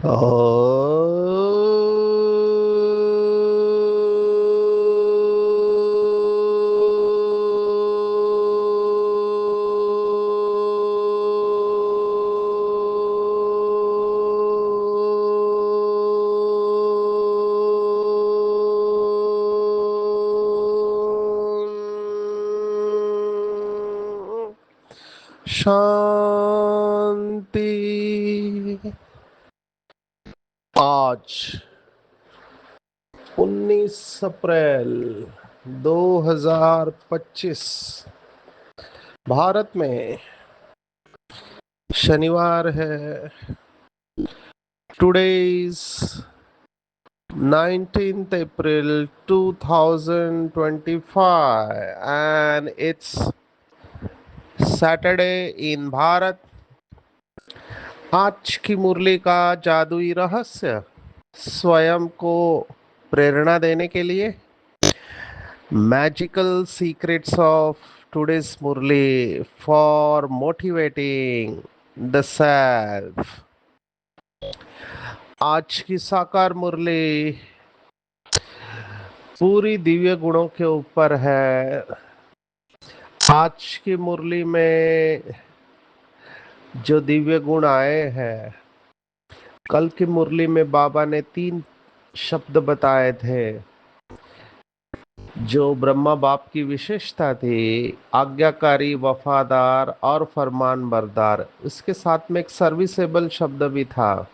ओ शांति। आज 19 अप्रैल 2025 भारत में शनिवार है। Today is 19th April 2025 and it's Saturday in Bharat. आज की मुरली का जादुई रहस्य स्वयं को प्रेरणा देने के लिए magical secrets of today's Murli for motivating the self. आज की साकार मुरली पूरी दिव्य गुणों के ऊपर है। आज की मुरली में जो दिव्य गुण आए हैं, कल की मुरली में बाबा ने 3 शब्द बताए थे। जो ब्रह्मा बाप की विशेषता थी, आज्ञाकारी, वफादार और फरमान बरदार। इसके साथ में एक सर्विसेबल शब्द भी था।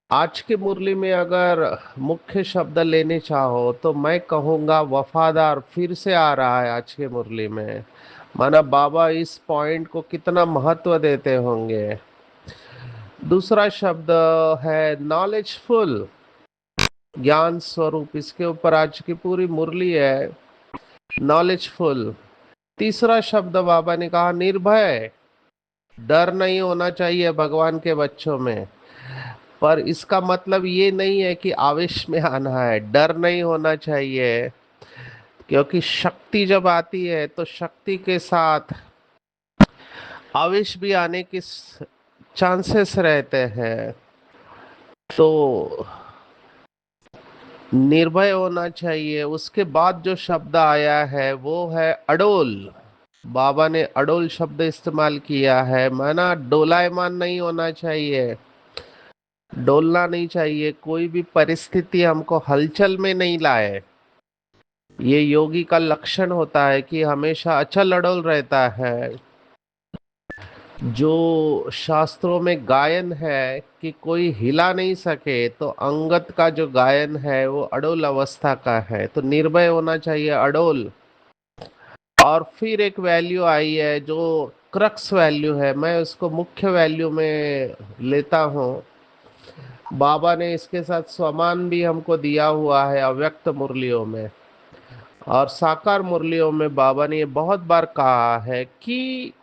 आज की मुरली में अगर मुख्य शब्द लेने चाहो तो मैं कहूँगा वफादार फिर से आ रहा है आज की मुरली में। माना बाबा इस पॉइंट को कितना महत्व देते होंगे। दूसरा शब्द है नॉलेजफुल, ज्ञान स्वरूप। इसके ऊपर आज की पूरी मुरली है, नॉलेजफुल। तीसरा शब्द बाबा ने कहा निर्भय, डर नहीं होना चाहिए भगवान के बच्चों में। पर इसका मतलब ये नहीं है कि आवेश में आना है, डर नहीं होना चाहिए। क्योंकि शक्ति जब आती है तो शक्ति के साथ आवेश भी आने के चांसेस रहते हैं। तो निर्भय होना चाहिए। उसके बाद जो शब्द आया है वो है अडोल। बाबा ने अडोल शब्द इस्तेमाल किया है, माना डोलायमान नहीं होना चाहिए, डोलना नहीं चाहिए। कोई भी परिस्थिति हमको हलचल में नहीं लाए। ये योगी का लक्षण होता है कि हमेशा अचल अडोल रहता है। जो शास्त्रों में गायन है कि कोई हिला नहीं सके, तो अंगत का जो गायन है वो अडोल अवस्था का है। तो निर्भय होना चाहिए, अडोल। और फिर एक वैल्यू आई है जो क्रक्स वैल्यू है, मैं उसको मुख्य वैल्यू में लेता हूँ। बाबा ने इसके साथ स्वमान भी हमको दिया हुआ है अव्यक्त मुरलियों में। और साकार मुरलियों में बाबा ने ये बहुत बार कहा है कि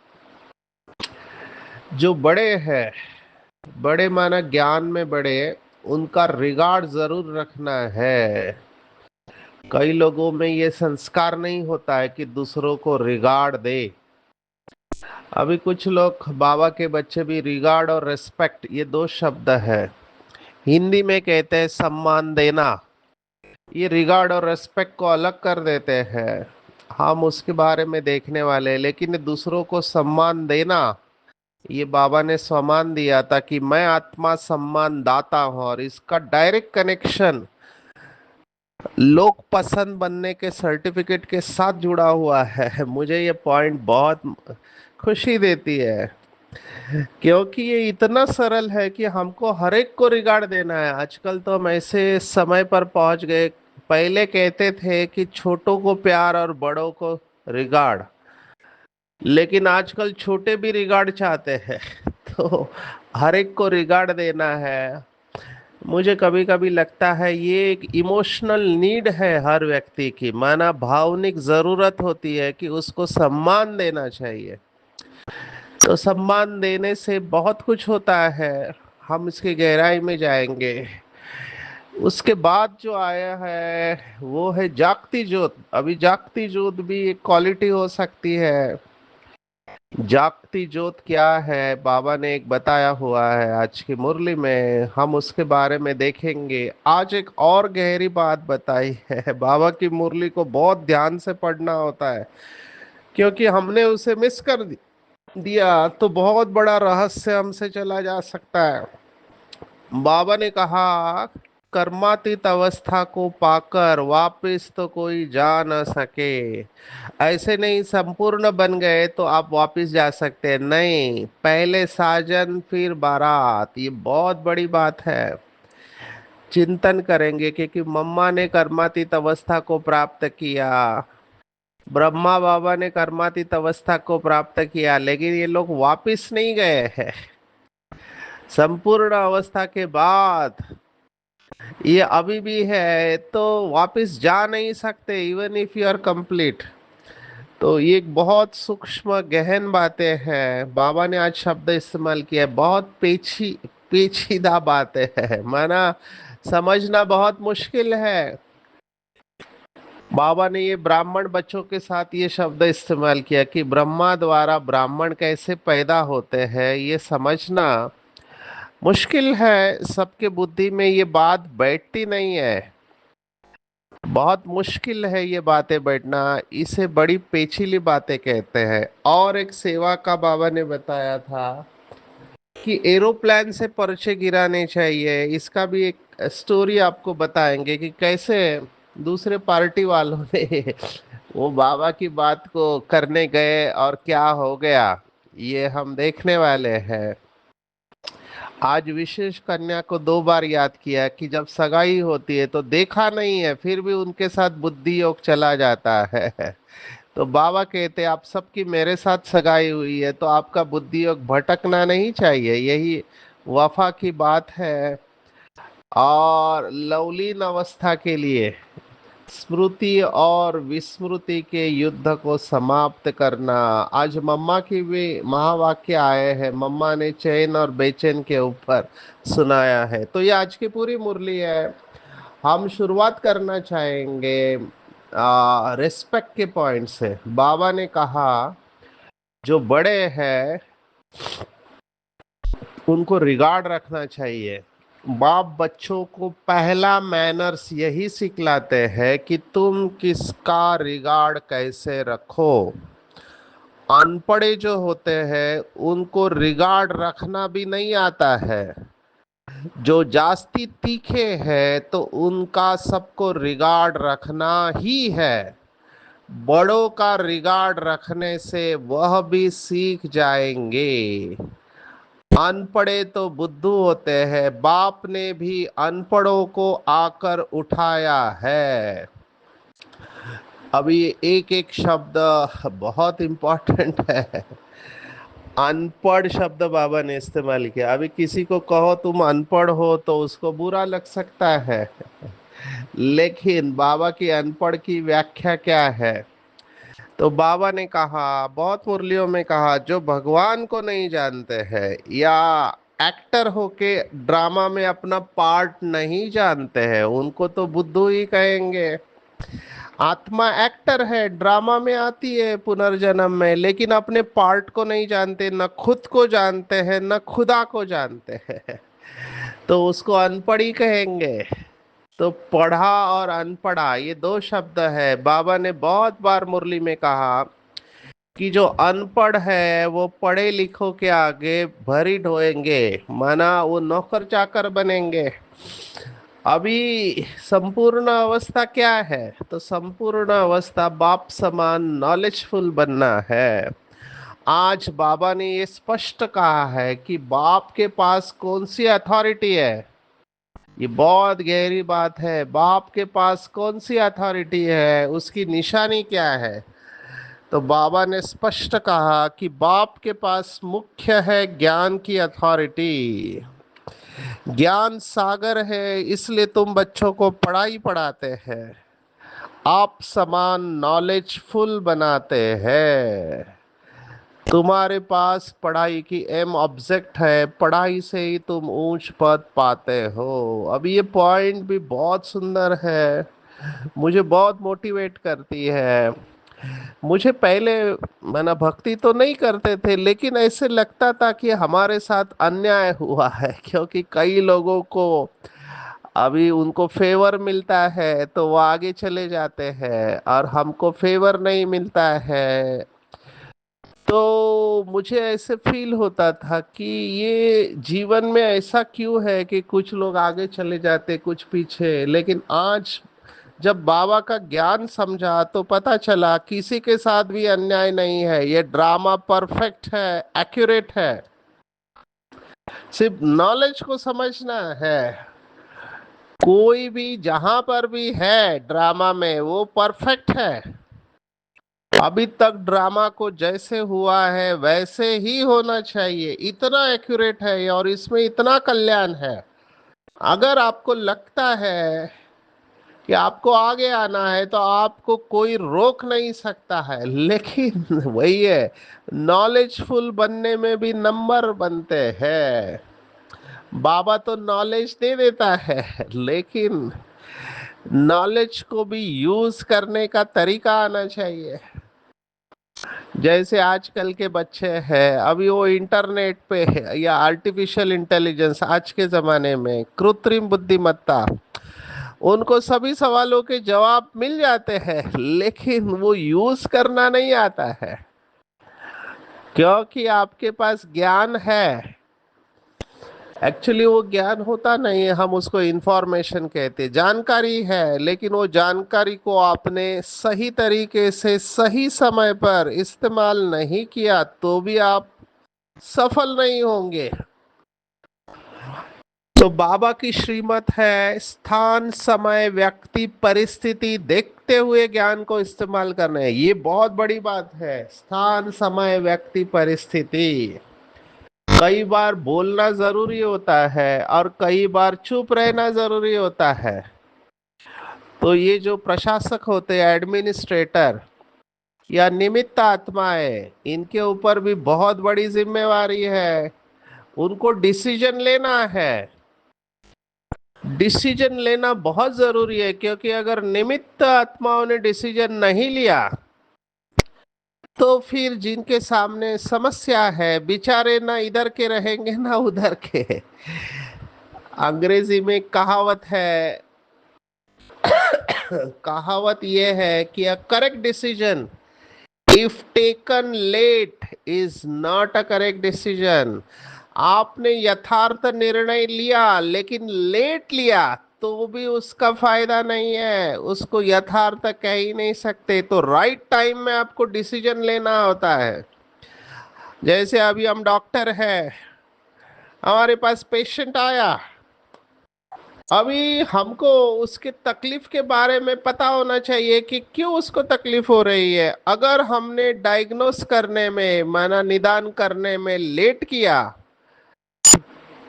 जो बड़े हैं, बड़े माना ज्ञान में बड़े, उनका रिगार्ड जरूर रखना है। कई लोगों में ये संस्कार नहीं होता है कि दूसरों को रिगार्ड दे। अभी कुछ लोग बाबा के बच्चे भी रिगार्ड और रेस्पेक्ट, ये 2 शब्द है। हिंदी में कहते हैं सम्मान देना। ये रिगार्ड और रेस्पेक्ट को अलग कर देते हैं, हम उसके बारे में देखने वाले हैं। लेकिन दूसरों को सम्मान देना, ये बाबा ने सम्मान दिया था कि मैं आत्मा सम्मान दाता हूं। और इसका डायरेक्ट कनेक्शन लोक पसंद बनने के सर्टिफिकेट के साथ जुड़ा हुआ है। मुझे ये पॉइंट बहुत खुशी देती है, क्योंकि ये इतना सरल है कि हमको हर एक को रिगार्ड देना है। आजकल तो हम ऐसे समय पर पहुंच गए, पहले कहते थे कि छोटों को प्यार और बड़ों को रिगार्ड, लेकिन आजकल छोटे भी रिगार्ड चाहते हैं। तो हर एक को रिगार्ड देना है। मुझे कभी कभी लगता है ये एक इमोशनल नीड है हर व्यक्ति की, माना भावनिक जरूरत होती है कि उसको सम्मान देना चाहिए। तो सम्मान देने से बहुत कुछ होता है, हम इसकी गहराई में जाएंगे। उसके बाद जो आया है वो है जागती ज्योत। अभी जागती ज्योत भी एक क्वालिटी हो सकती है। जागती ज्योत क्या है, बाबा ने एक बताया हुआ है आज की मुरली में, हम उसके बारे में देखेंगे। आज एक और गहरी बात बताई है, बाबा की मुरली को बहुत ध्यान से पढ़ना होता है, क्योंकि हमने उसे मिस कर दिया तो बहुत बड़ा रहस्य हमसे चला जा सकता है। बाबा ने कहा, कर्मातीत अवस्था को पाकर वापस तो कोई जा न सके। ऐसे नहीं संपूर्ण बन गए तो आप वापस जा सकते हैं, नहीं, पहले साजन फिर बारात। ये बहुत बड़ी बात है। चिंतन करेंगे कि मम्मा ने कर्मातीत अवस्था को प्राप्त किया, ब्रह्मा बाबा ने कर्मातीत अवस्था को प्राप्त किया, लेकिन ये लोग वापिस नहीं गए हैं। संपूर्ण अवस्था के बाद ये अभी भी है, तो वापिस जा नहीं सकते, even if you are complete. तो ये एक बहुत सूक्ष्म गहन बातें हैं, बाबा ने आज शब्द इस्तेमाल किया है, बहुत पेचीदा बातें हैं, माना समझना बहुत मुश्किल है। बाबा ने ये ब्राह्मण बच्चों के साथ ये शब्द इस्तेमाल किया कि ब्रह्मा द्वारा ब्राह्मण कैसे पैदा होते हैं, ये समझना मुश्किल है। सबके बुद्धि में ये बात बैठती नहीं है, बहुत मुश्किल है ये बातें बैठना। इसे बड़ी पेचीली बातें कहते हैं। और एक सेवा का बाबा ने बताया था कि एरोप्लेन से पर्चे गिराने चाहिए। इसका भी एक स्टोरी आपको बताएंगे कि कैसे दूसरे पार्टी वालों ने वो बाबा की बात को करने गए और क्या हो गया, ये हम देखने वाले हैं। आज विशेष कन्या को 2 बार याद किया कि जब सगाई होती है तो देखा नहीं है, फिर भी उनके साथ बुद्धि योग चला जाता है। तो बाबा कहते आप सबकी मेरे साथ सगाई हुई है तो आपका बुद्धि योग भटकना नहीं चाहिए, यही वफा की बात है। और लवलीन अवस्था के लिए स्मृति और विस्मृति के युद्ध को समाप्त करना। आज मम्मा की भी महावाक्य आए हैं, मम्मा ने चैन और बेचैन के ऊपर सुनाया है। तो ये आज की पूरी मुरली है। हम शुरुआत करना चाहेंगे रिस्पेक्ट के पॉइंट से। बाबा ने कहा जो बड़े हैं उनको रिगार्ड रखना चाहिए। बाप बच्चों को पहला मैनर्स यही सिखलाते हैं कि तुम किसका रिगार्ड कैसे रखो। अनपढ़े जो होते हैं उनको रिगार्ड रखना भी नहीं आता है, जो जास्ती तीखे हैं तो उनका सबको रिगार्ड रखना ही है। बड़ों का रिगार्ड रखने से वह भी सीख जाएंगे। अनपढ़े तो बुद्धू होते हैं, बाप ने भी अनपढ़ों को आकर उठाया है। अभी एक एक शब्द बहुत इंपॉर्टेंट है। अनपढ़ शब्द बाबा ने इस्तेमाल किया। अभी किसी को कहो तुम अनपढ़ हो तो उसको बुरा लग सकता है, लेकिन बाबा की अनपढ़ की व्याख्या क्या है? तो बाबा ने कहा, बहुत मुरलियों में कहा, जो भगवान को नहीं जानते हैं या एक्टर होके ड्रामा में अपना पार्ट नहीं जानते हैं उनको तो बुद्धू ही कहेंगे। आत्मा एक्टर है, ड्रामा में आती है पुनर्जन्म में, लेकिन अपने पार्ट को नहीं जानते, न खुद को जानते हैं न खुदा को जानते हैं, तो उसको अनपढ़ ही कहेंगे। तो पढ़ा और अनपढ़ा ये 2 शब्द है। बाबा ने बहुत बार मुरली में कहा कि जो अनपढ़ है वो पढ़े लिखों के आगे भरी ढोएंगे, माना वो नौकर चाकर बनेंगे। अभी संपूर्ण अवस्था क्या है? तो संपूर्ण अवस्था बाप समान नॉलेजफुल बनना है। आज बाबा ने ये स्पष्ट कहा है कि बाप के पास कौन सी अथॉरिटी है। ये बहुत गहरी बात है। बाप के पास कौन सी अथॉरिटी है, उसकी निशानी क्या है? तो बाबा ने स्पष्ट कहा कि बाप के पास मुख्य है ज्ञान की अथॉरिटी। ज्ञान सागर है, इसलिए तुम बच्चों को पढ़ाई पढ़ाते हैं, आप समान नॉलेजफुल बनाते हैं। तुम्हारे पास पढ़ाई की एम ऑब्जेक्ट है, पढ़ाई से ही तुम ऊंच पद पाते हो। अब ये पॉइंट भी बहुत सुंदर है, मुझे बहुत मोटिवेट करती है। मुझे पहले माना भक्ति तो नहीं करते थे, लेकिन ऐसे लगता था कि हमारे साथ अन्याय हुआ है, क्योंकि कई लोगों को अभी उनको फेवर मिलता है तो वो आगे चले जाते हैं और हमको फेवर नहीं मिलता है। तो मुझे ऐसे फील होता था कि ये जीवन में ऐसा क्यों है कि कुछ लोग आगे चले जाते, कुछ पीछे। लेकिन आज जब बाबा का ज्ञान समझा तो पता चला किसी के साथ भी अन्याय नहीं है, ये ड्रामा परफेक्ट है, एक्यूरेट है। सिर्फ नॉलेज को समझना है। कोई भी जहां पर भी है ड्रामा में वो परफेक्ट है। अभी तक ड्रामा को जैसे हुआ है वैसे ही होना चाहिए, इतना एक्यूरेट है और इसमें इतना कल्याण है। अगर आपको लगता है कि आपको आगे आना है तो आपको कोई रोक नहीं सकता है, लेकिन वही है, नॉलेजफुल बनने में भी नंबर बनते हैं। बाबा तो नॉलेज दे देता है, लेकिन नॉलेज को भी यूज करने का तरीका आना चाहिए। जैसे आजकल के बच्चे हैं, अभी वो इंटरनेट पे है, या आर्टिफिशियल इंटेलिजेंस आज के जमाने में कृत्रिम बुद्धिमत्ता, उनको सभी सवालों के जवाब मिल जाते हैं, लेकिन वो यूज करना नहीं आता है। क्योंकि आपके पास ज्ञान है, एक्चुअली वो ज्ञान होता नहीं है, हम उसको इंफॉर्मेशन कहते हैं, जानकारी है, लेकिन वो जानकारी को आपने सही तरीके से सही समय पर इस्तेमाल नहीं किया तो भी आप सफल नहीं होंगे। तो बाबा की श्रीमत है, स्थान समय व्यक्ति परिस्थिति देखते हुए ज्ञान को इस्तेमाल करना है। ये बहुत बड़ी बात है, स्थान समय व्यक्ति परिस्थिति। कई बार बोलना जरूरी होता है और कई बार चुप रहना जरूरी होता है। तो ये जो प्रशासक होते हैं, एडमिनिस्ट्रेटर या निमित्त आत्माएं, इनके ऊपर भी बहुत बड़ी जिम्मेवारी है। उनको डिसीजन लेना है। डिसीजन लेना बहुत जरूरी है, क्योंकि अगर निमित्त आत्माओं ने डिसीजन नहीं लिया तो फिर जिनके सामने समस्या है बेचारे ना इधर के रहेंगे ना उधर के। अंग्रेजी में कहावत है, कहावत यह है कि a correct decision if taken late is not a correct decision. आपने यथार्थ निर्णय लिया लेकिन लेट लिया तो भी उसका फायदा नहीं है, उसको यथार्थ कह ही नहीं सकते। तो राइट टाइम में आपको डिसीजन लेना होता है। जैसे अभी हम डॉक्टर हैं, हमारे पास पेशेंट आया, अभी हमको उसके तकलीफ के बारे में पता होना चाहिए कि क्यों उसको तकलीफ हो रही है। अगर हमने डायग्नोस करने में माना निदान करने में लेट किया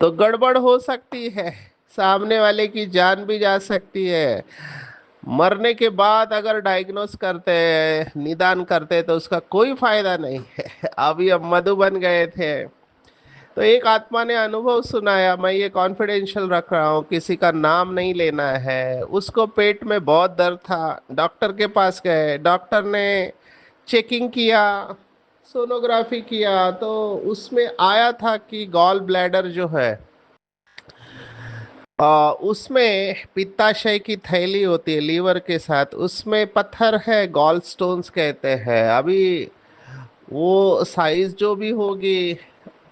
तो गड़बड़ हो सकती है, सामने वाले की जान भी जा सकती है। मरने के बाद अगर डायग्नोस करते हैं, निदान करते हैं, तो उसका कोई फायदा नहीं है। अभी हम मधुबन गए थे, तो एक आत्मा ने अनुभव सुनाया, मैं ये कॉन्फिडेंशियल रख रहा हूँ, किसी का नाम नहीं लेना है। उसको पेट में बहुत दर्द था, डॉक्टर के पास गए, डॉक्टर ने चेकिंग किया, सोनोग्राफी किया, तो उसमें आया था कि गॉल ब्लैडर जो है, उसमें पित्ताशय की थैली होती है लीवर के साथ, उसमें पत्थर है, गॉल स्टोन्स कहते हैं। अभी वो साइज जो भी होगी,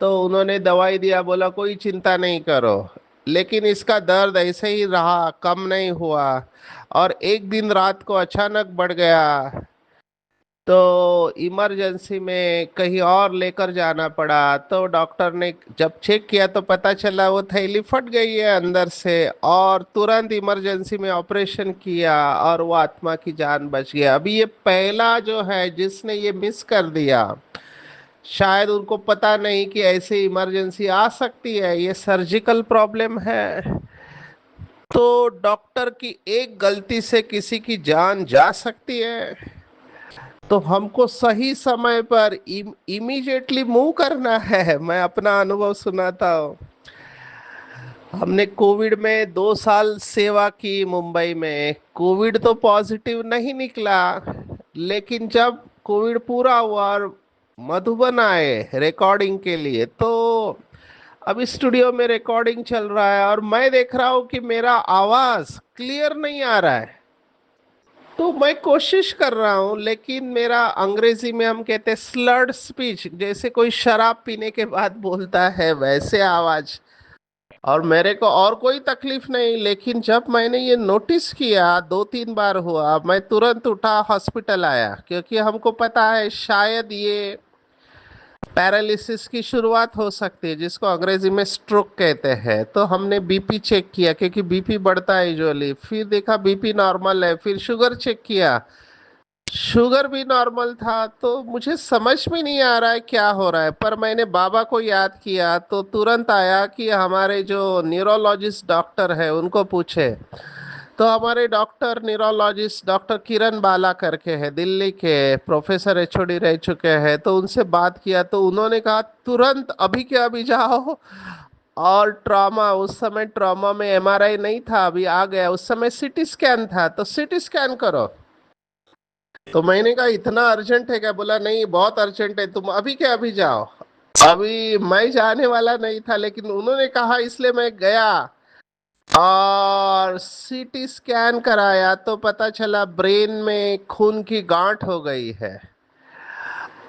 तो उन्होंने दवाई दिया, बोला कोई चिंता नहीं करो। लेकिन इसका दर्द ऐसे ही रहा, कम नहीं हुआ, और एक दिन रात को अचानक बढ़ गया। तो इमरजेंसी में कहीं और लेकर जाना पड़ा। तो डॉक्टर ने जब चेक किया तो पता चला वो थैली फट गई है अंदर से, और तुरंत इमरजेंसी में ऑपरेशन किया और वो आत्मा की जान बच गया। अभी ये पहला जो है जिसने ये मिस कर दिया, शायद उनको पता नहीं कि ऐसे इमरजेंसी आ सकती है, ये सर्जिकल प्रॉब्लम है। तो डॉक्टर की एक गलती से किसी की जान जा सकती है। तो हमको सही समय पर इमीडिएटली मूव करना है। मैं अपना अनुभव सुनाता हूँ। हमने कोविड में 2 साल सेवा की मुंबई में। कोविड तो पॉजिटिव नहीं निकला, लेकिन जब कोविड पूरा हुआ और मधुबन आए रिकॉर्डिंग के लिए, तो अभी स्टूडियो में रिकॉर्डिंग चल रहा है और मैं देख रहा हूँ कि मेरा आवाज क्लियर नहीं आ रहा है। तो मैं कोशिश कर रहा हूँ, लेकिन मेरा अंग्रेजी में हम कहते हैं स्लर्ड स्पीच, जैसे कोई शराब पीने के बाद बोलता है वैसे आवाज। और मेरे को और कोई तकलीफ नहीं, लेकिन जब मैंने ये नोटिस किया, 2-3 बार हुआ, मैं तुरंत उठा हॉस्पिटल आया, क्योंकि हमको पता है शायद ये पैरालिसिस की शुरुआत हो सकती है, जिसको अंग्रेजी में स्ट्रोक कहते हैं। तो हमने बीपी चेक किया, क्योंकि बीपी बढ़ता है यूजुअली, फिर देखा बीपी नॉर्मल है, फिर शुगर चेक किया, शुगर भी नॉर्मल था। तो मुझे समझ में नहीं आ रहा है क्या हो रहा है, पर मैंने बाबा को याद किया तो तुरंत आया कि हमारे जो न्यूरोलॉजिस्ट डॉक्टर है उनको पूछे। तो हमारे डॉक्टर न्यूरोलॉजिस्ट डॉक्टर किरण बाला करके है, दिल्ली के प्रोफेसर एचओडी रह चुके हैं, तो उनसे बात किया तो उन्होंने कहा तुरंत अभी के अभी जाओ। और ट्रॉमा, उस समय ट्रॉमा में एमआरआई नहीं था, अभी आ गया, उस समय सीटी स्कैन था, तो सीटी स्कैन करो। तो मैंने कहा इतना अर्जेंट है क्या? बोला नहीं, बहुत अर्जेंट है, तुम अभी के अभी जाओ। अभी मैं जाने वाला नहीं था, लेकिन उन्होंने कहा इसलिए मैं गया और सीटी स्कैन कराया तो पता चला ब्रेन में खून की गांठ हो गई है।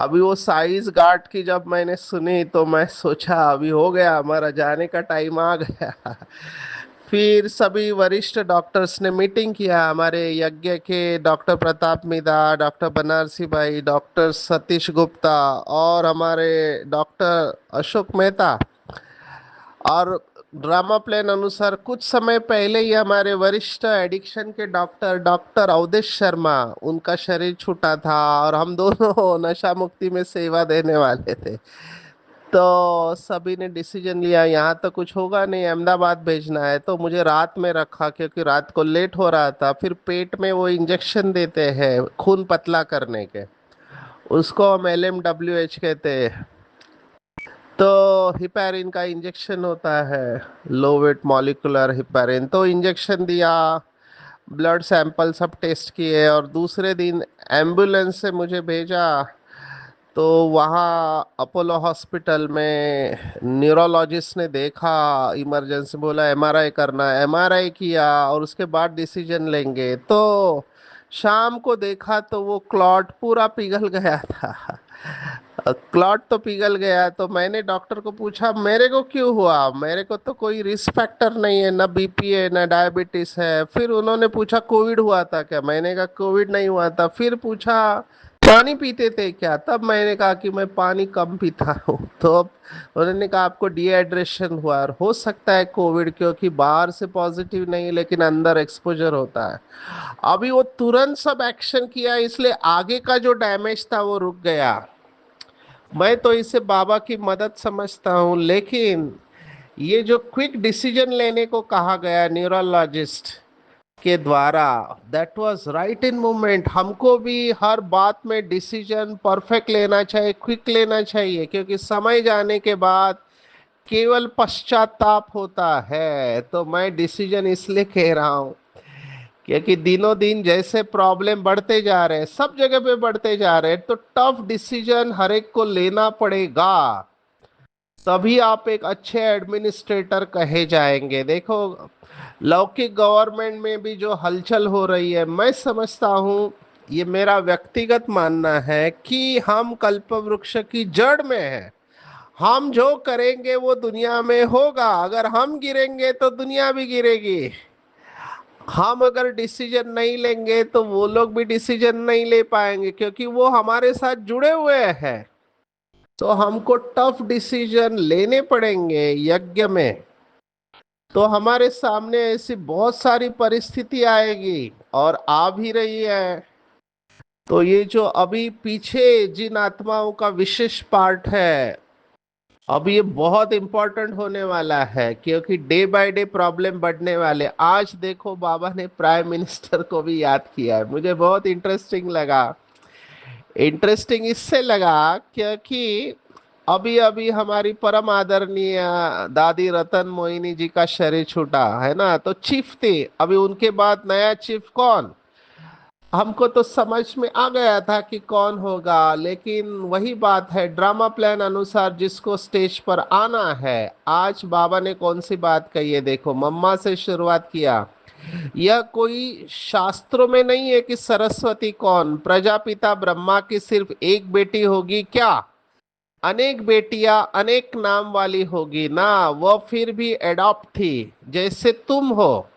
अभी वो साइज गांठ की जब मैंने सुनी तो मैं सोचा अभी हो गया, हमारा जाने का टाइम आ गया। फिर सभी वरिष्ठ डॉक्टर्स ने मीटिंग किया, हमारे यज्ञ के डॉक्टर प्रताप मिदा, डॉक्टर बनारसी भाई, डॉक्टर सतीश गुप्ता और हमारे डॉक्टर अशोक मेहता। और ड्रामा प्लान अनुसार कुछ समय पहले ही हमारे वरिष्ठ एडिक्शन के डॉक्टर डॉक्टर अवधेश शर्मा, उनका शरीर छूटा था और हम दोनों नशा मुक्ति में सेवा देने वाले थे। तो सभी ने डिसीजन लिया यहाँ तो कुछ होगा नहीं, अहमदाबाद भेजना है, तो मुझे रात में रखा, क्योंकि रात को लेट हो रहा था। फिर पेट में वो इंजेक्शन देते हैं खून पतला करने के, उसको हम LMWH कहते हैं। तो हिपैरिन का इंजेक्शन होता है, लो वेट मॉलिक्यूलर हिपैरिन, तो इंजेक्शन दिया, ब्लड सैंपल सब टेस्ट किए और दूसरे दिन एम्बुलेंस से मुझे भेजा। तो वहाँ अपोलो हॉस्पिटल में न्यूरोलॉजिस्ट ने देखा, इमरजेंसी बोला एमआरआई करना है, एमआरआई किया और उसके बाद डिसीजन लेंगे। तो शाम को देखा तो वो क्लॉट पूरा पिघल गया था। क्लॉट तो पिघल गया, तो मैंने डॉक्टर को पूछा मेरे को क्यों हुआ, मेरे को तो कोई रिस्क फैक्टर नहीं है, ना बीपी है ना डायबिटीज है। फिर उन्होंने पूछा कोविड हुआ था क्या, मैंने कहा कोविड नहीं हुआ था। फिर पूछा पानी पीते थे क्या, तब मैंने कहा कि मैं पानी कम पीता हूँ। तो अब उन्होंने कहा आपको डिहाइड्रेशन हुआ, और हो सकता है कोविड, क्योंकि बाहर से पॉजिटिव नहीं लेकिन अंदर एक्सपोजर होता है। अभी वो तुरंत सब एक्शन किया, इसलिए आगे का जो डैमेज था वो रुक गया। मैं तो इसे बाबा की मदद समझता हूँ, लेकिन ये जो क्विक डिसीजन लेने को कहा गया न्यूरोलॉजिस्ट के द्वारा, that was right in moment. हमको भी हर बात में डिसीजन परफेक्ट लेना चाहिए, क्विक लेना चाहिए, क्योंकि समय जाने के बाद केवल पश्चाताप होता है। तो मैं डिसीजन इसलिए कह रहा हूँ क्योंकि दिनों दिन जैसे प्रॉब्लम बढ़ते जा रहे हैं, सब जगह पे बढ़ते जा रहे हैं, तो टफ डिसीजन हर एक को लेना पड़ेगा, तभी आप एक अच्छे एडमिनिस्ट्रेटर कहे जाएंगे। देखो, लौकिक गवर्नमेंट में भी जो हलचल हो रही है, मैं समझता हूँ, ये मेरा व्यक्तिगत मानना है कि हम कल्प वृक्ष की जड़ में हैं। हम जो करेंगे वो दुनिया में होगा, अगर हम गिरेंगे तो दुनिया भी गिरेगी। हम अगर डिसीजन नहीं लेंगे तो वो लोग भी डिसीजन नहीं ले पाएंगे, क्योंकि वो हमारे साथ जुड़े हुए हैं। तो हमको टफ डिसीजन लेने पड़ेंगे यज्ञ में। तो हमारे सामने ऐसी बहुत सारी परिस्थिति आएगी और आ भी रही है। तो ये जो अभी पीछे जिन आत्माओं का विशेष पार्ट है, अब ये बहुत इंपॉर्टेंट होने वाला है, क्योंकि डे बाय डे प्रॉब्लम बढ़ने वाले। आज देखो बाबा ने प्राइम मिनिस्टर को भी याद किया है, मुझे बहुत इंटरेस्टिंग लगा। इंटरेस्टिंग इससे लगा क्योंकि अभी अभी हमारी परम आदरणीय दादी रतन मोहिनी जी का शरीर छूटा है ना, तो चीफ थे, अभी उनके बाद नया चीफ कौन? हमको तो समझ में आ गया था कि कौन होगा, लेकिन वही बात है, ड्रामा प्लान अनुसार जिसको स्टेज पर आना है। आज बाबा ने कौन सी बात कही है, देखो, मम्मा से शुरुआत किया। यह कोई शास्त्रों में नहीं है कि सरस्वती कौन, प्रजापिता ब्रह्मा की सिर्फ एक बेटी होगी क्या? अनेक बेटियां अनेक नाम वाली होगी ना, वह फिर भी एडॉप्ट थी, जैसे तुम हो।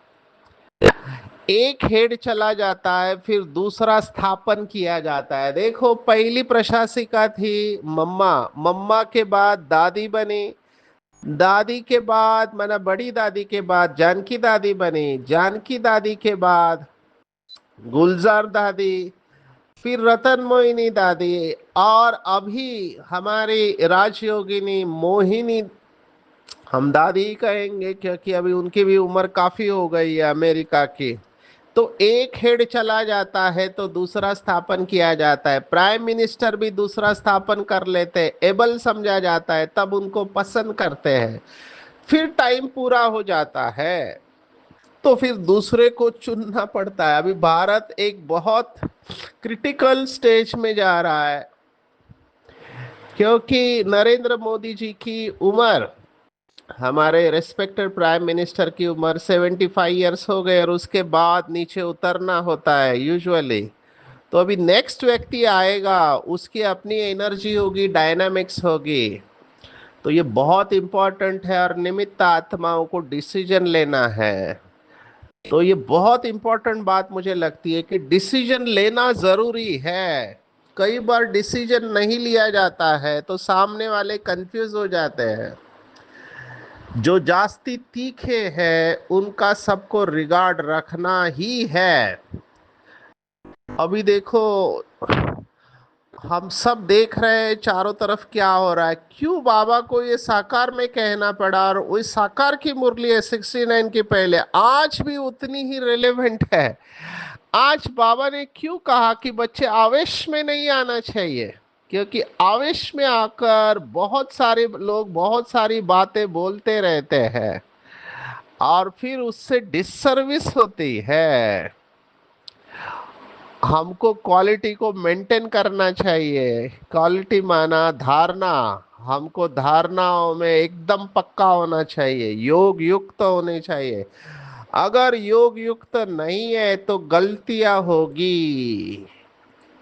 एक हेड चला जाता है, फिर दूसरा स्थापन किया जाता है। देखो, पहली प्रशासिका थी मम्मा, मम्मा के बाद दादी बनी, दादी के बाद माना बड़ी दादी के बाद जानकी दादी बनी, जानकी दादी के बाद गुलजार दादी, फिर रतन मोहिनी दादी, और अभी हमारी राजयोगिनी मोहिनी, हम दादी ही कहेंगे क्योंकि अभी उनकी भी उम्र काफी हो गई है अमेरिका की। तो एक हेड चला जाता है तो दूसरा स्थापन किया जाता है, प्राइम मिनिस्टर भी दूसरा स्थापन कर लेते हैं, एबल समझा जाता है, तब उनको पसंद करते हैं, फिर टाइम पूरा हो जाता है तो फिर दूसरे को चुनना पड़ता है। अभी भारत एक बहुत क्रिटिकल स्टेज में जा रहा है, क्योंकि नरेंद्र मोदी जी की उम्र, हमारे रेस्पेक्टेड प्राइम मिनिस्टर की उम्र 75 ईयर्स हो गए, और उसके बाद नीचे उतरना होता है यूजुअली। तो अभी नेक्स्ट व्यक्ति आएगा, उसकी अपनी एनर्जी होगी, डायनामिक्स होगी। तो ये बहुत इंपॉर्टेंट है, और निमित्त आत्माओं को डिसीजन लेना है। तो ये बहुत इंपॉर्टेंट बात मुझे लगती है कि डिसीजन लेना जरूरी है। कई बार डिसीजन नहीं लिया जाता है तो सामने वाले कंफ्यूज हो जाते हैं। जो जास्ती तीखे हैं उनका सबको रिगार्ड रखना ही है। अभी देखो, हम सब देख रहे हैं चारों तरफ क्या हो रहा है, क्यों बाबा को ये साकार में कहना पड़ा, और वही साकार की मुरली है 69 के पहले आज भी उतनी ही रिलेवेंट है। आज बाबा ने क्यों कहा कि बच्चे आवेश में नहीं आना चाहिए, क्योंकि आवेश में आकर बहुत सारे लोग बहुत सारी बातें बोलते रहते हैं, और फिर उससे डिससर्विस होती है। हमको क्वालिटी को मेंटेन करना चाहिए। क्वालिटी माना धारणा, हमको धारणाओं में एकदम पक्का होना चाहिए, योग युक्त होने चाहिए। अगर योग युक्त नहीं है तो गलतियां होगी,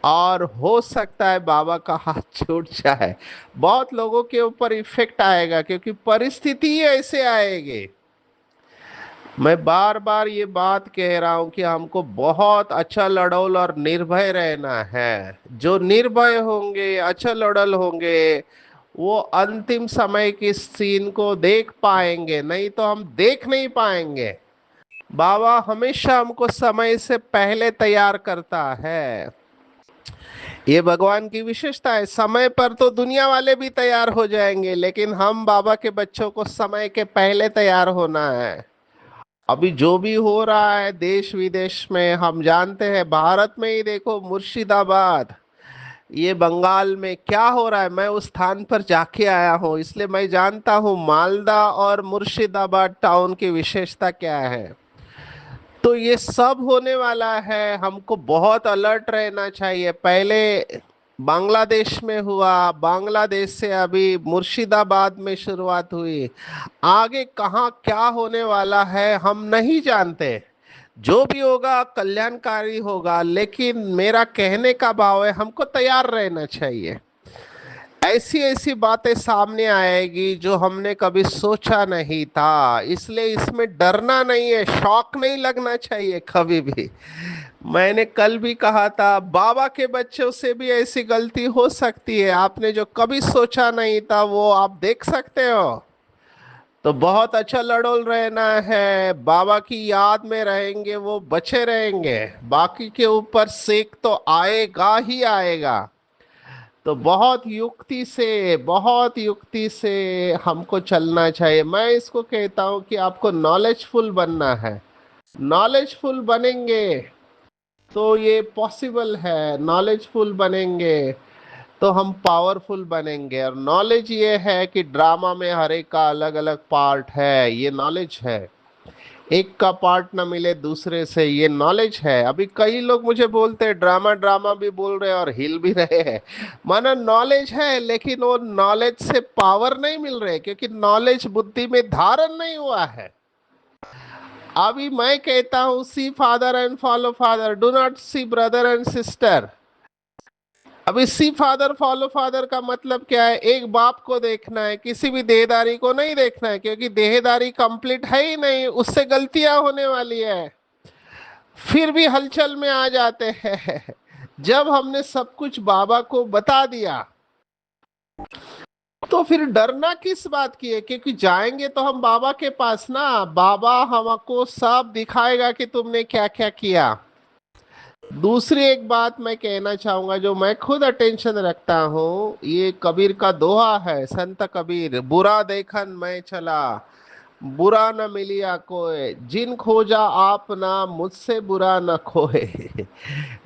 और हो सकता है बाबा का हाथ छूट जाए, बहुत लोगों के ऊपर इफेक्ट आएगा, क्योंकि परिस्थिति ही ऐसे आएगी। मैं बार बार ये बात कह रहा हूं कि हमको बहुत अचल अड़ोल और निर्भय रहना है। जो निर्भय होंगे, अचल अड़ल होंगे, वो अंतिम समय की सीन को देख पाएंगे, नहीं तो हम देख नहीं पाएंगे। बाबा हमेशा हमको समय से पहले तैयार करता है। ये भगवान की विशेषता है। समय पर तो दुनिया वाले भी तैयार हो जाएंगे, लेकिन हम बाबा के बच्चों को समय के पहले तैयार होना है। अभी जो भी हो रहा है देश विदेश में, हम जानते हैं, भारत में ही देखो, मुर्शिदाबाद, ये बंगाल में क्या हो रहा है, मैं उस स्थान पर जाके आया हूँ, इसलिए मैं जानता हूँ मालदा और मुर्शिदाबाद टाउन की विशेषता क्या है। तो ये सब होने वाला है, हमको बहुत अलर्ट रहना चाहिए। पहले बांग्लादेश में हुआ, बांग्लादेश से अभी मुर्शिदाबाद में शुरुआत हुई, आगे कहाँ क्या होने वाला है हम नहीं जानते। जो भी होगा कल्याणकारी होगा, लेकिन मेरा कहने का भाव है हमको तैयार रहना चाहिए। ऐसी ऐसी बातें सामने आएगी जो हमने कभी सोचा नहीं था, इसलिए इसमें डरना नहीं है, शौक नहीं लगना चाहिए कभी भी। मैंने कल भी कहा था, बाबा के बच्चों से भी ऐसी गलती हो सकती है, आपने जो कभी सोचा नहीं था वो आप देख सकते हो। तो बहुत अच्छा लड़ोल रहना है, बाबा की याद में रहेंगे, वो बचे रहेंगे, बाकी के ऊपर सेक तो आएगा ही आएगा। तो बहुत युक्ति से, बहुत युक्ति से हमको चलना चाहिए। मैं इसको कहता हूँ कि आपको नॉलेजफुल बनना है। नॉलेजफुल बनेंगे तो ये पॉसिबल है, नॉलेजफुल बनेंगे तो हम पावरफुल बनेंगे। और नॉलेज ये है कि ड्रामा में हर एक का अलग अलग पार्ट है, ये नॉलेज है। एक का पार्ट ना मिले दूसरे से, ये नॉलेज है। अभी कई लोग मुझे बोलते हैं ड्रामा ड्रामा भी बोल रहे हैं और हिल भी रहे हैं। माना नॉलेज है लेकिन वो नॉलेज से पावर नहीं मिल रहे, क्योंकि नॉलेज बुद्धि में धारण नहीं हुआ है। अभी मैं कहता हूं see father and follow father, do not see brother and sister. अभी सी फादर फॉलो फादर का मतलब क्या है? एक बाप को देखना है, किसी भी देहदारी को नहीं देखना है, क्योंकि देहदारी कंप्लीट है ही नहीं, उससे गलतियां होने वाली है। फिर भी हलचल में आ जाते हैं। जब हमने सब कुछ बाबा को बता दिया तो फिर डरना किस बात की है? क्योंकि जाएंगे तो हम बाबा के पास ना, बाबा हमको सब दिखाएगा कि तुमने क्या क्या किया। दूसरी एक बात मैं कहना चाहूंगा जो मैं खुद अटेंशन रखता हूँ, ये कबीर का दोहा है, संत कबीर, बुरा देखन मैं चला, बुरा न मिलिया कोय, जिन खोजा आप ना, मुझसे बुरा न खोए।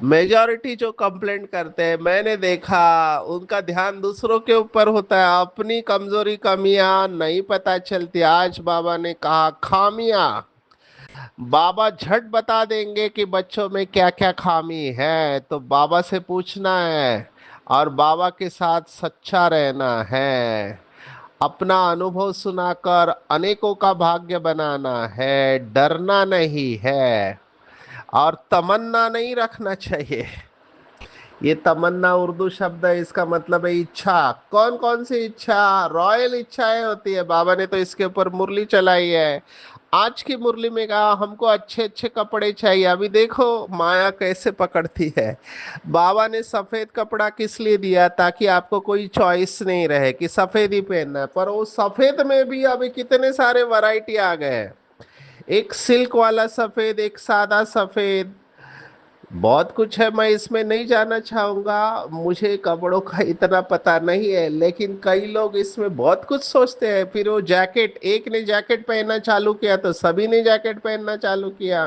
मेजॉरिटी जो कंप्लेंट करते हैं मैंने देखा, उनका ध्यान दूसरों के ऊपर होता है, अपनी कमजोरी कमियां नहीं पता चलती। आज बाबा ने कहा खामियां, बाबा झट बता देंगे कि बच्चों में क्या क्या खामी है, तो बाबा से पूछना है और बाबा के साथ सच्चा रहना है। अपना अनुभव सुनाकर अनेकों का भाग्य बनाना है, डरना नहीं है और तमन्ना नहीं रखना चाहिए। ये तमन्ना उर्दू शब्द है, इसका मतलब है इच्छा। कौन कौन सी इच्छा? रॉयल इच्छाएं होती है। बाबा ने तो इसके ऊपर मुरली चलाई है। आज की मुरली में कहा हमको अच्छे अच्छे कपड़े चाहिए। अभी देखो माया कैसे पकड़ती है। बाबा ने सफेद कपड़ा किस लिए दिया? ताकि आपको कोई चॉइस नहीं रहे कि सफेद ही पहनना है। पर वो सफेद में भी अभी कितने सारे वैरायटी आ गए हैं। एक सिल्क वाला सफेद, एक सादा सफेद, बहुत कुछ है। मैं इसमें नहीं जाना चाहूंगा, मुझे कपड़ों का इतना पता नहीं है, लेकिन कई लोग इसमें बहुत कुछ सोचते हैं। फिर वो जैकेट, एक ने जैकेट पहनना चालू किया तो सभी ने जैकेट पहनना चालू किया।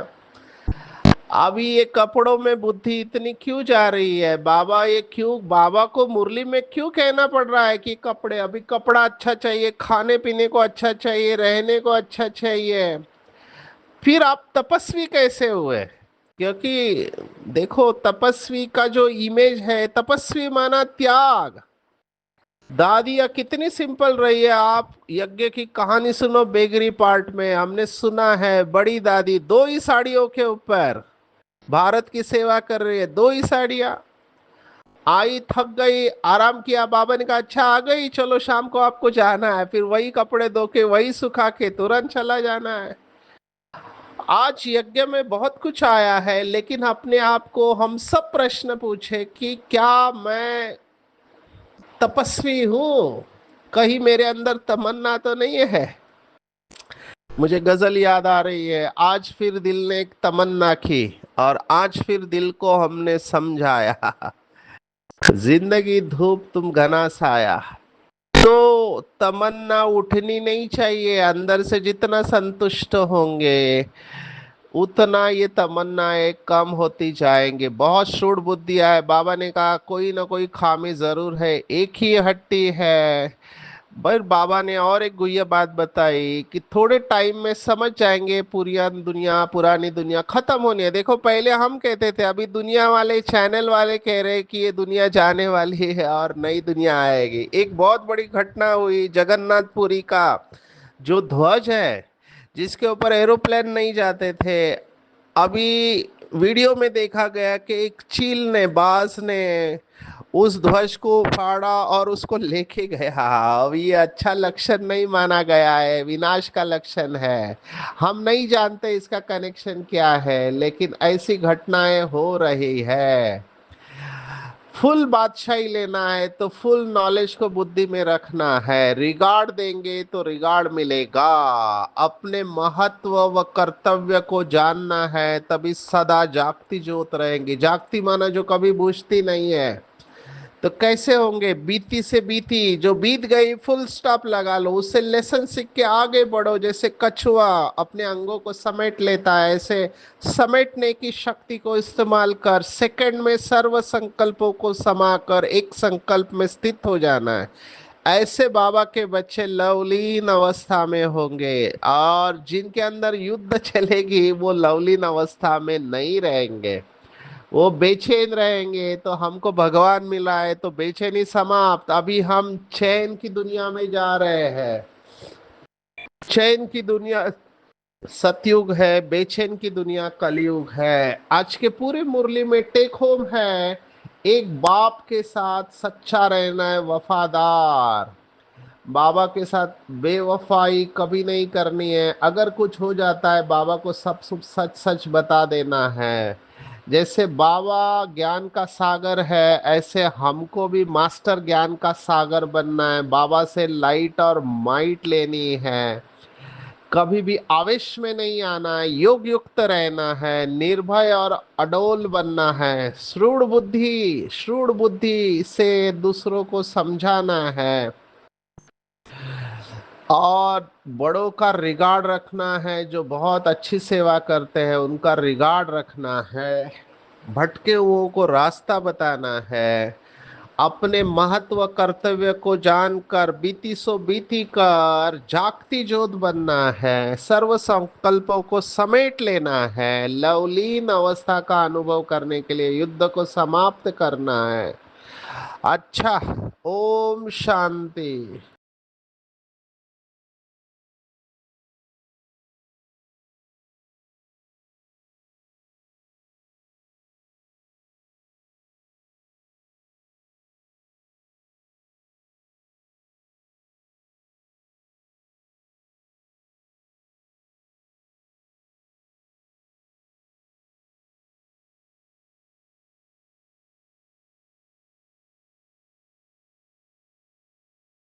अभी ये कपड़ों में बुद्धि इतनी क्यों जा रही है? बाबा ये क्यों, बाबा को मुरली में क्यों कहना पड़ रहा है कि कपड़े? अभी कपड़ा अच्छा चाहिए, खाने पीने को अच्छा चाहिए, रहने को अच्छा चाहिए। फिर आप तपस्वी कैसे हुए? क्योंकि देखो तपस्वी का जो इमेज है, तपस्वी माना त्याग। दादियाँ कितनी सिंपल रही है। आप यज्ञ की कहानी सुनो, बेगरी पार्ट में हमने सुना है बड़ी दादी दो ही साड़ियों के ऊपर भारत की सेवा कर रही है। दो ही साड़ियाँ, आई थक गई, आराम किया, बाबा ने कहा अच्छा आ गई, चलो शाम को आपको जाना है। फिर वही कपड़े धो के वही सुखा के तुरंत चला जाना है। आज यज्ञ में बहुत कुछ आया है, लेकिन अपने आप को हम सब प्रश्न पूछे कि क्या मैं तपस्वी हूं? कहीं मेरे अंदर तमन्ना तो नहीं है? मुझे गजल याद आ रही है, आज फिर दिल ने एक तमन्ना की और आज फिर दिल को हमने समझाया, जिंदगी धूप तुम घना साया। तो तमन्ना उठनी नहीं चाहिए। अंदर से जितना संतुष्ट होंगे उतना ये तमन्नाएं कम होती जाएंगे। बहुत सूढ़ बुद्धिया है। बाबा ने कहा कोई ना कोई खामी जरूर है, एक ही हट्टी है। पर बाबा ने और एक गुह्य बात बताई कि थोड़े टाइम में समझ जाएंगे पुरानी दुनिया खत्म होनी है। देखो पहले हम कहते थे, अभी दुनिया वाले चैनल वाले कह रहे हैं कि ये दुनिया जाने वाली है और नई दुनिया आएगी। एक बहुत बड़ी घटना हुई जगन्नाथपुरी का, जो ध्वज है जिसके ऊपर एरोप्लेन नहीं जाते थे, अभी वीडियो में देखा गया कि एक चील ने, बाज ने उस ध्वज को फाड़ा और उसको लेके गया। अब ये अच्छा लक्षण नहीं माना गया है, विनाश का लक्षण है। हम नहीं जानते इसका कनेक्शन क्या है, लेकिन ऐसी घटनाएं हो रही है। फुल बादशाही लेना है तो फुल नॉलेज को बुद्धि में रखना है। रिगार्ड देंगे तो रिगार्ड मिलेगा। अपने महत्व व कर्तव्य को जानना है, तभी सदा जागती ज्योत रहेंगी। जागती माना जो कभी बुझती नहीं है। तो कैसे होंगे? बीती से बीती, जो बीत गई फुल स्टॉप लगा लो, उससे लेसन सीख के आगे बढ़ो। जैसे कछुआ अपने अंगों को समेट लेता है, ऐसे समेटने की शक्ति को इस्तेमाल कर सेकंड में सर्व संकल्पों को समाकर एक संकल्प में स्थित हो जाना है। ऐसे बाबा के बच्चे लवलीन अवस्था में होंगे, और जिनके अंदर युद्ध चलेगी वो लवलीन अवस्था में नहीं रहेंगे, वो बेचैन रहेंगे। तो हमको भगवान मिला है तो बेचैनी समाप्त, अभी हम चैन की दुनिया में जा रहे हैं। चैन की दुनिया सतयुग है, बेचैन की दुनिया कलयुग है। आज के पूरे मुरली में टेक होम है, एक बाप के साथ सच्चा रहना है, वफादार। बाबा के साथ बेवफाई कभी नहीं करनी है। अगर कुछ हो जाता है बाबा को सब सब सच सच बता देना है। जैसे बाबा ज्ञान का सागर है, ऐसे हमको भी मास्टर ज्ञान का सागर बनना है। बाबा से लाइट और माइट लेनी है, कभी भी आवेश में नहीं आना है, योग युक्त रहना है, निर्भय और अडोल बनना है, श्रूढ़ बुद्धि से दूसरों को समझाना है, और बड़ों का रिगार्ड रखना है। जो बहुत अच्छी सेवा करते हैं उनका रिगार्ड रखना है, भटके हुओं को रास्ता बताना है, अपने महत्व कर्तव्य को जानकर बीती सो बीती कर जागती ज्योत बनना है, सर्व संकल्पों को समेट लेना है, लवलीन अवस्था का अनुभव करने के लिए युद्ध को समाप्त करना है। अच्छा, ओम शांति।